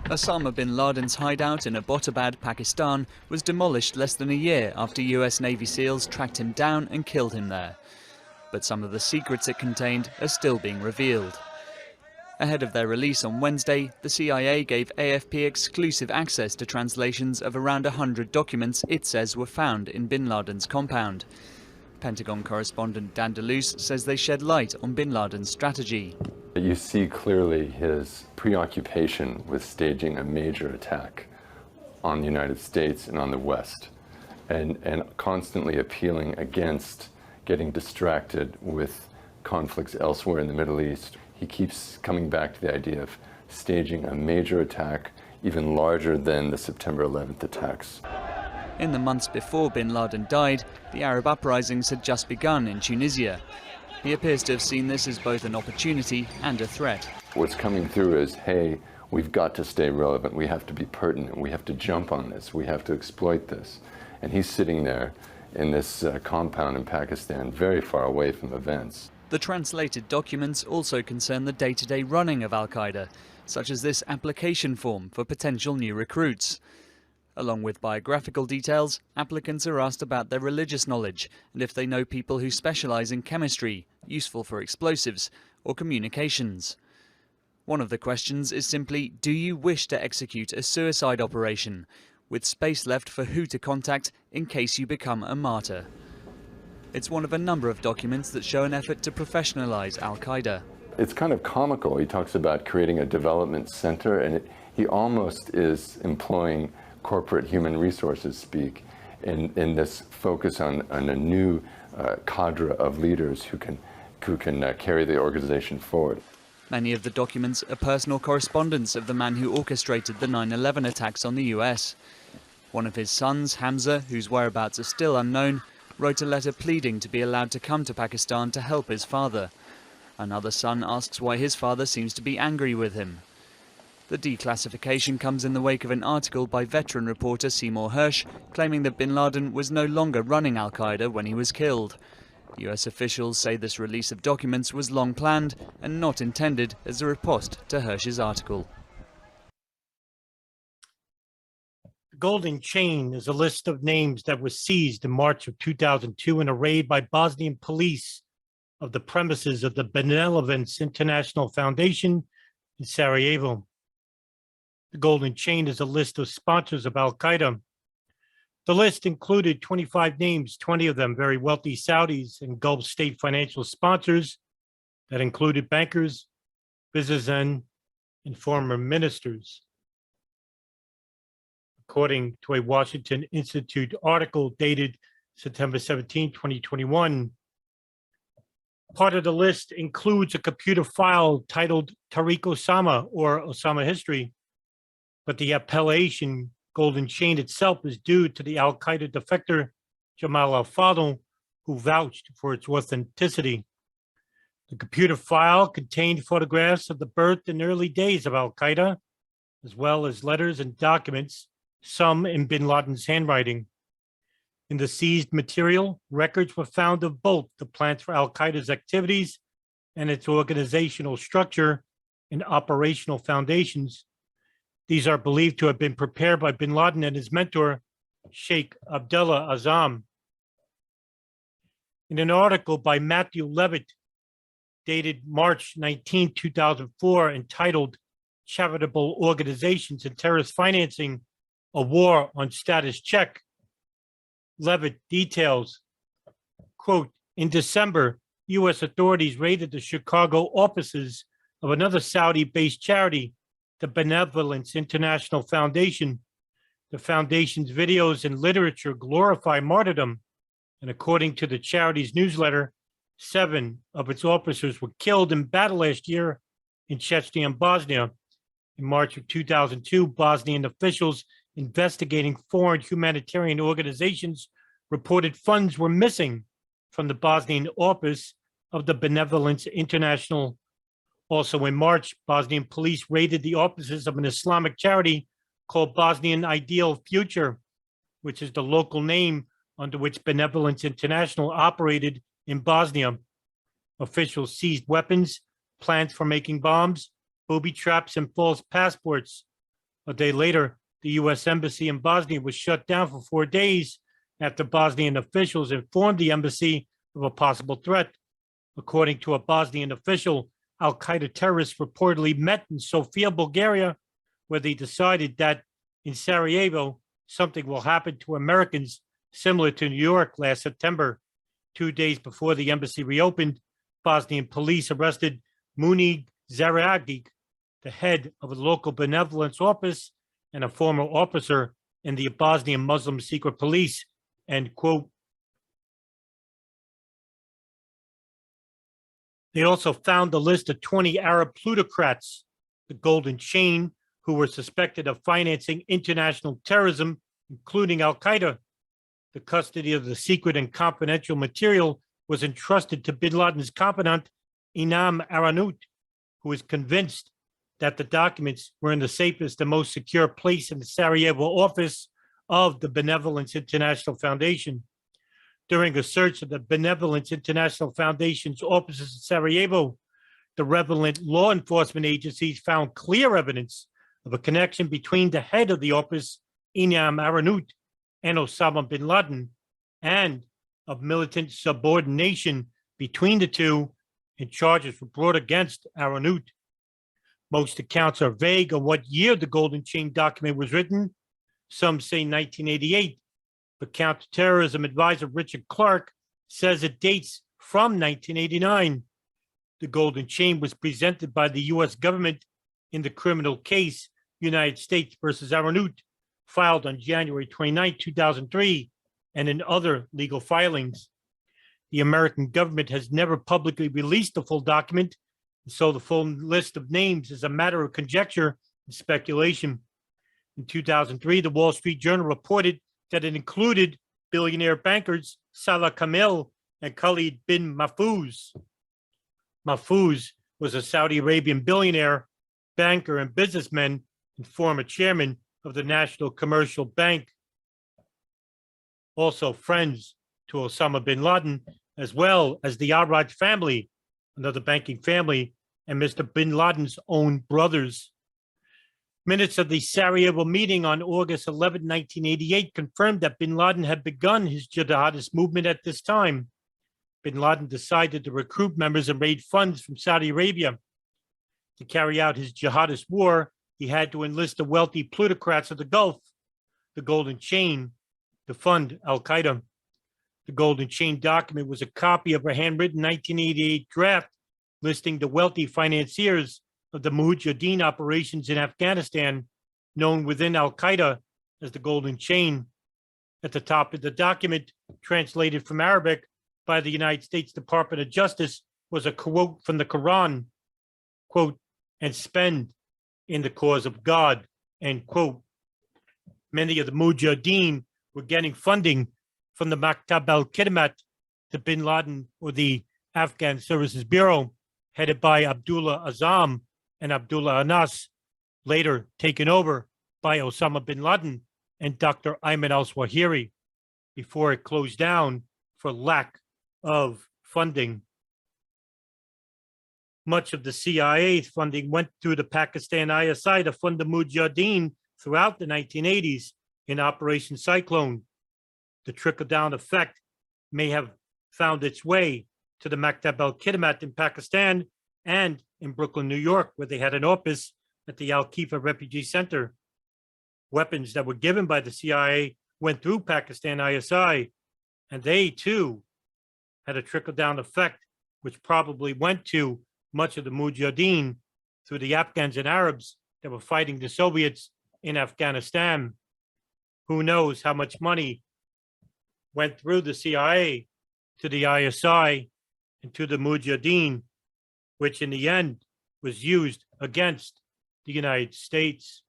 Osama bin Laden's hideout in Abbottabad, Pakistan, was demolished less than a year after US Navy SEALs tracked him down and killed him there. But some of the secrets it contained are still being revealed. Ahead of their release on Wednesday, the CIA gave AFP exclusive access to translations of around 100 documents it says were found in bin Laden's compound. Pentagon correspondent Dan DeLuce says they shed light on bin Laden's strategy. You see clearly his preoccupation with staging a major attack on the United States and on the West, and constantly appealing against getting distracted with conflicts elsewhere in the Middle East. He keeps coming back to the idea of staging a major attack, even larger than the September 11th attacks. In the months before bin Laden died, the Arab uprisings had just begun in Tunisia. He appears to have seen this as both an opportunity and a threat. What's coming through is, hey, we've got to stay relevant, we have to be pertinent, we have to jump on this, we have to exploit this. And he's sitting there in this compound in Pakistan, very far away from events. The translated documents also concern the day-to-day running of Al-Qaeda, such as this application form for potential new recruits. Along with biographical details, applicants are asked about their religious knowledge and if they know people who specialize in chemistry, useful for explosives, or communications. One of the questions is simply, do you wish to execute a suicide operation, with space left for who to contact in case you become a martyr? It's one of a number of documents that show an effort to professionalize Al-Qaeda. It's kind of comical. He talks about creating a development center, and he almost is employing corporate human resources speak in this focus on a new cadre of leaders who can carry the organization forward. Many of the documents are personal correspondence of the man who orchestrated the 9/11 attacks on the US. One of his sons, Hamza, whose whereabouts are still unknown, wrote a letter pleading to be allowed to come to Pakistan to help his father. Another son asks why his father seems to be angry with him. The declassification comes in the wake of an article by veteran reporter Seymour Hersh claiming that bin Laden was no longer running Al-Qaeda when he was killed. US officials say this release of documents was long planned and not intended as a riposte to Hersh's article. The Golden Chain is a list of names that was seized in March of 2002 in a raid by Bosnian police of the premises of the Benevolence International Foundation in Sarajevo. The Golden Chain is a list of sponsors of Al-Qaeda. The list included 25 names, 20 of them very wealthy Saudis and Gulf state financial sponsors that included bankers, businessmen, and former ministers. According to a Washington Institute article dated September 17, 2021, part of the list includes a computer file titled Tariq Osama, or Osama History, but the appellation Golden Chain itself is due to the Al-Qaeda defector Jamal al-Fadl, who vouched for its authenticity. The computer file contained photographs of the birth and early days of Al-Qaeda, as well as letters and documents, some in bin Laden's handwriting. In the seized material, records were found of both the plans for Al-Qaeda's activities and its organizational structure and operational foundations. These are believed to have been prepared by bin Laden and his mentor, Sheikh Abdullah Azam. In an article by Matthew Levitt, dated March 19, 2004, entitled Charitable Organizations and Terrorist Financing, a War on Status Check, Levitt details, quote, in December, U.S. authorities raided the Chicago offices of another Saudi-based charity, the Benevolence International Foundation. The foundation's videos and literature glorify martyrdom, and according to the charity's newsletter, 7 of its officers were killed in battle last year in Chechnya and Bosnia. In March of 2002, Bosnian officials investigating foreign humanitarian organizations reported funds were missing from the Bosnian office of the Benevolence International. Also in March, Bosnian police raided the offices of an Islamic charity called Bosnian Ideal Future, which is the local name under which Benevolence International operated in Bosnia. Officials seized weapons, plans for making bombs, booby traps, and false passports. A day later, the U.S. Embassy in Bosnia was shut down for 4 days after Bosnian officials informed the embassy of a possible threat. According to a Bosnian official, Al-Qaeda terrorists reportedly met in Sofia, Bulgaria, where they decided that in Sarajevo, something will happen to Americans similar to New York last September. 2 days before the embassy reopened, Bosnian police arrested Munir Zaragic, the head of a local benevolence office and a former officer in the Bosnian Muslim secret police, end quote. They also found a list of 20 Arab plutocrats, the Golden Chain, who were suspected of financing international terrorism, including Al-Qaeda. The custody of the secret and confidential material was entrusted to bin Laden's confidant, Inam Aranout, who was convinced that the documents were in the safest and most secure place in the Sarajevo office of the Benevolence International Foundation. During a search of the Benevolence International Foundation's offices in Sarajevo, the relevant law enforcement agencies found clear evidence of a connection between the head of the office, Inam Aranout, and Osama bin Laden, and of militant subordination between the two, and charges were brought against Aranout. Most accounts are vague on what year the Golden Chain document was written. Some say 1988, but counterterrorism advisor Richard Clark says it dates from 1989. The Golden Chain was presented by the U.S. government in the criminal case United States versus Aranout, filed on January 29, 2003, and in other legal filings. The American government has never publicly released the full document, so the full list of names is a matter of conjecture and speculation. In 2003, the Wall Street Journal reported that it included billionaire bankers Salah Kamel and Khalid bin Mahfouz. Mahfouz was a Saudi Arabian billionaire, banker, and businessman, and former chairman of the National Commercial Bank. Also friends to Osama bin Laden, as well as the Arad family, another banking family, and Mr. bin Laden's own brothers. Minutes of the Sarajevo meeting on August 11, 1988 confirmed that bin Laden had begun his jihadist movement at this time. Bin Laden decided to recruit members and raise funds from Saudi Arabia. To carry out his jihadist war, he had to enlist the wealthy plutocrats of the Gulf, the Golden Chain, to fund Al-Qaeda. The Golden Chain document was a copy of a handwritten 1988 draft listing the wealthy financiers of the Mujahideen operations in Afghanistan, known within Al-Qaeda as the Golden Chain. At the top of the document, translated from Arabic by the United States Department of Justice, was a quote from the Quran, quote, "and spend in the cause of God," end quote. Many of the Mujahideen were getting funding from the Maktab al-Khidmat, the bin Laden or the Afghan Services Bureau, headed by Abdullah Azam and Abdullah Anas, later taken over by Osama bin Laden and Dr. Ayman al-Zawahiri, before it closed down for lack of funding. Much of the CIA's funding went through the Pakistan ISI to fund the Mujahideen throughout the 1980s in Operation Cyclone. The trickle-down effect may have found its way to the Maktab al-Khidmat in Pakistan and in Brooklyn, New York, where they had an office at the Al-Khifa Refugee Center. Weapons that were given by the CIA went through Pakistan ISI, and they too had a trickle-down effect, which probably went to much of the Mujahideen through the Afghans and Arabs that were fighting the Soviets in Afghanistan. Who knows how much money went through the CIA to the ISI and to the Mujahideen, which in the end was used against the United States.